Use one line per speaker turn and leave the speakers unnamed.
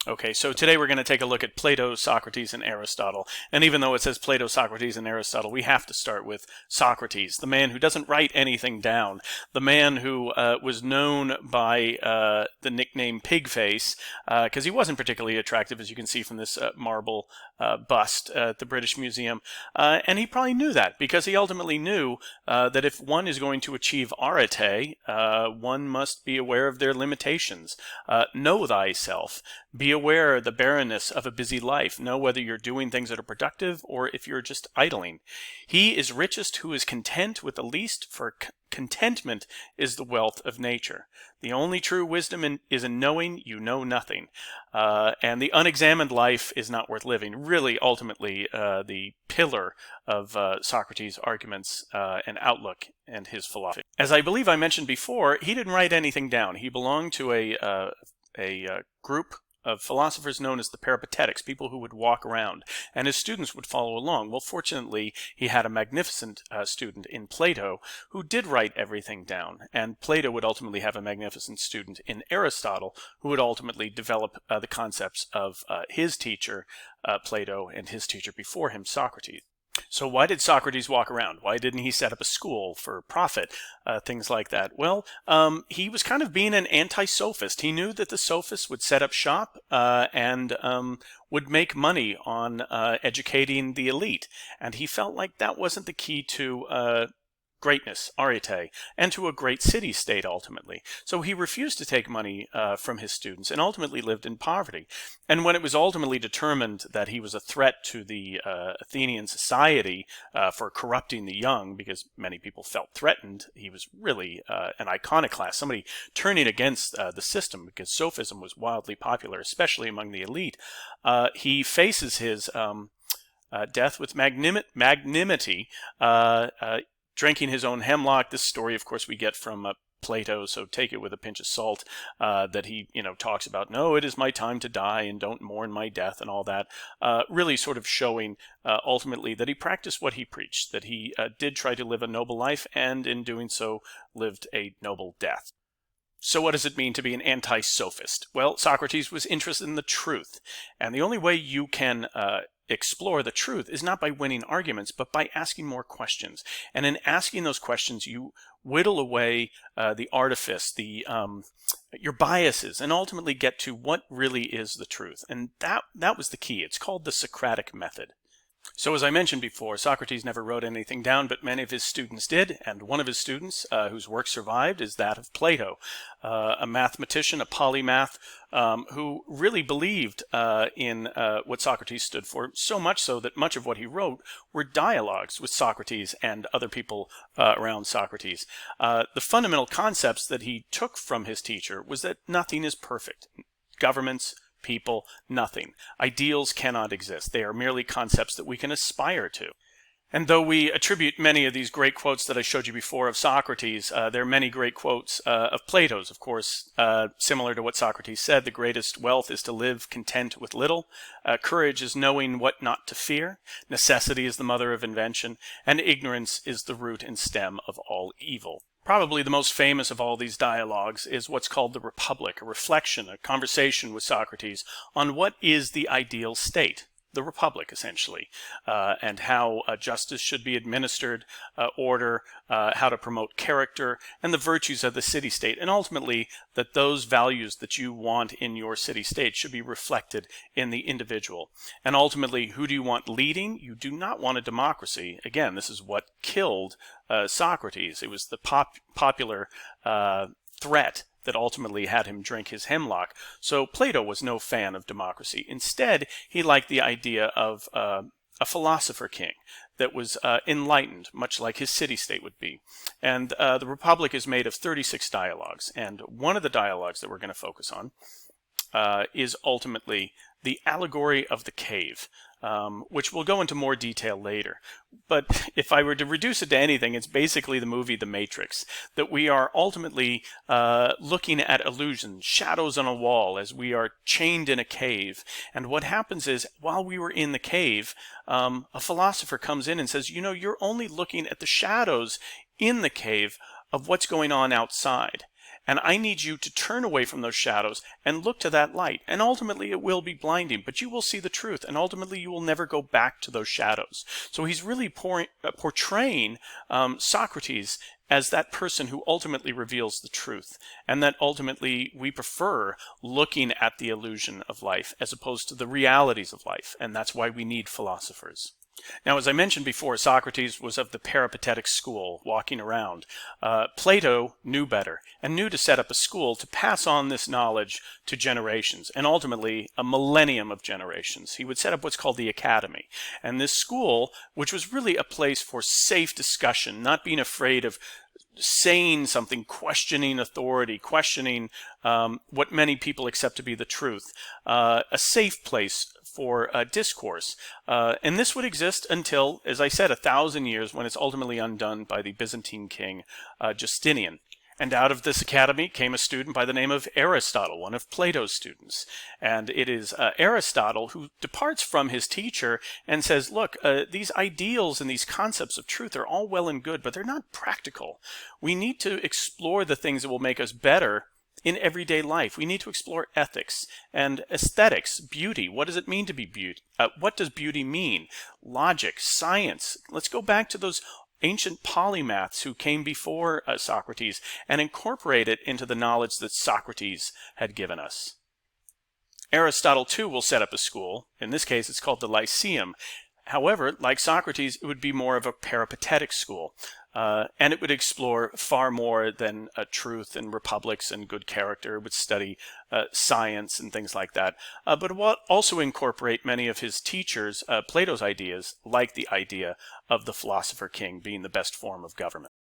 Okay, so today we're going to take a look at Plato, Socrates, and Aristotle. And even though it says Plato, Socrates, and Aristotle, we have to start with Socrates, the man who doesn't write anything down, the man who was known by the nickname Pigface, because he wasn't particularly attractive, as you can see from this marble bust at the British Museum. And he probably knew that, because he ultimately knew that if one is going to achieve arete, one must be aware of their limitations. Know thyself. Be aware of the barrenness of a busy life. Know whether you're doing things that are productive or if you're just idling. He is richest who is content with the least, for contentment is the wealth of nature. The only true wisdom is in knowing you know nothing. And the unexamined life is not worth living. Really, ultimately, the pillar of Socrates' arguments and outlook and his philosophy. As I believe I mentioned before, he didn't write anything down. He belonged to a group of philosophers known as the Peripatetics, people who would walk around, and his students would follow along. Well, fortunately, he had a magnificent student in Plato who did write everything down, and Plato would ultimately have a magnificent student in Aristotle who would ultimately develop the concepts of his teacher, Plato, and his teacher before him, Socrates. So why did Socrates walk around? Why didn't he set up a school for profit? Things like that. Well, he was kind of being an anti-sophist. He knew that the sophists would set up shop and would make money on educating the elite. And he felt like that wasn't the key to greatness, arete, and to a great city-state ultimately. So he refused to take money from his students and ultimately lived in poverty. And when it was ultimately determined that he was a threat to the Athenian society for corrupting the young, because many people felt threatened, he was really an iconoclast, somebody turning against the system, because sophism was wildly popular, especially among the elite. He faces his death with magnanimity, drinking his own hemlock. This story, of course, we get from Plato, so take it with a pinch of salt, that he, talks about, no, it is my time to die and don't mourn my death and all that, really sort of showing ultimately that he practiced what he preached, that he did try to live a noble life and in doing so lived a noble death. So what does it mean to be an anti-sophist? Well, Socrates was interested in the truth, and the only way you can explore the truth is not by winning arguments, but by asking more questions. And in asking those questions, you whittle away the artifice, your biases, and ultimately get to what really is the truth. And that was the key. It's called the Socratic method. So as I mentioned before, Socrates never wrote anything down, but many of his students did, and one of his students whose work survived is that of Plato, a mathematician, a polymath, who really believed in what Socrates stood for, so much so that much of what he wrote were dialogues with Socrates and other people around Socrates. The fundamental concepts that he took from his teacher was that nothing is perfect. Governments, people, nothing. Ideals cannot exist. They are merely concepts that we can aspire to. And though we attribute many of these great quotes that I showed you before of Socrates, there are many great quotes of Plato's, of course, similar to what Socrates said. The greatest wealth is to live content with little. Courage is knowing what not to fear. Necessity is the mother of invention. And ignorance is the root and stem of all evil. Probably the most famous of all these dialogues is what's called the Republic, a reflection, a conversation with Socrates on what is the ideal state, the Republic essentially, and how justice should be administered, order, how to promote character, and the virtues of the city-state, and ultimately that those values that you want in your city-state should be reflected in the individual. And ultimately, who do you want leading? You do not want a democracy. Again, this is what killed Socrates. It was the popular threat that ultimately had him drink his hemlock. So Plato was no fan of democracy. Instead, he liked the idea of a philosopher king that was enlightened, much like his city-state would be. And the Republic is made of 36 dialogues. And one of the dialogues that we're going to focus on is ultimately the allegory of the cave, which we'll go into more detail later. But if I were to reduce it to anything, it's basically the movie The Matrix, that we are ultimately looking at illusions, shadows on a wall as we are chained in a cave. And what happens is, while we were in the cave, a philosopher comes in and says, you're only looking at the shadows in the cave of what's going on outside. And I need you to turn away from those shadows and look to that light. And ultimately it will be blinding, but you will see the truth. And ultimately you will never go back to those shadows. So he's really portraying Socrates as that person who ultimately reveals the truth. And that ultimately we prefer looking at the illusion of life as opposed to the realities of life. And that's why we need philosophers. Now, as I mentioned before, Socrates was of the peripatetic school, walking around. Plato knew better and knew to set up a school to pass on this knowledge to generations, and ultimately a millennium of generations. He would set up what's called the academy. And this school, which was really a place for safe discussion, not being afraid of saying something, questioning authority, questioning what many people accept to be the truth, a safe place for discourse. And this would exist until, as I said, 1,000 years, when it's ultimately undone by the Byzantine king Justinian. And out of this academy came a student by the name of Aristotle, one of Plato's students. And it is Aristotle who departs from his teacher and says, look, these ideals and these concepts of truth are all well and good, but they're not practical. We need to explore the things that will make us better in everyday life. We need to explore ethics and aesthetics, beauty. What does it mean to be beauty? What does beauty mean? Logic, science. Let's go back to those ancient polymaths who came before Socrates and incorporate it into the knowledge that Socrates had given us. Aristotle, too, will set up a school. In this case, it's called the Lyceum. However, like Socrates, it would be more of a peripatetic school. And it would explore far more than truth and republics and good character. It would study science and things like that. But it would also incorporate many of his teachers, Plato's ideas, like the idea of the philosopher king being the best form of government.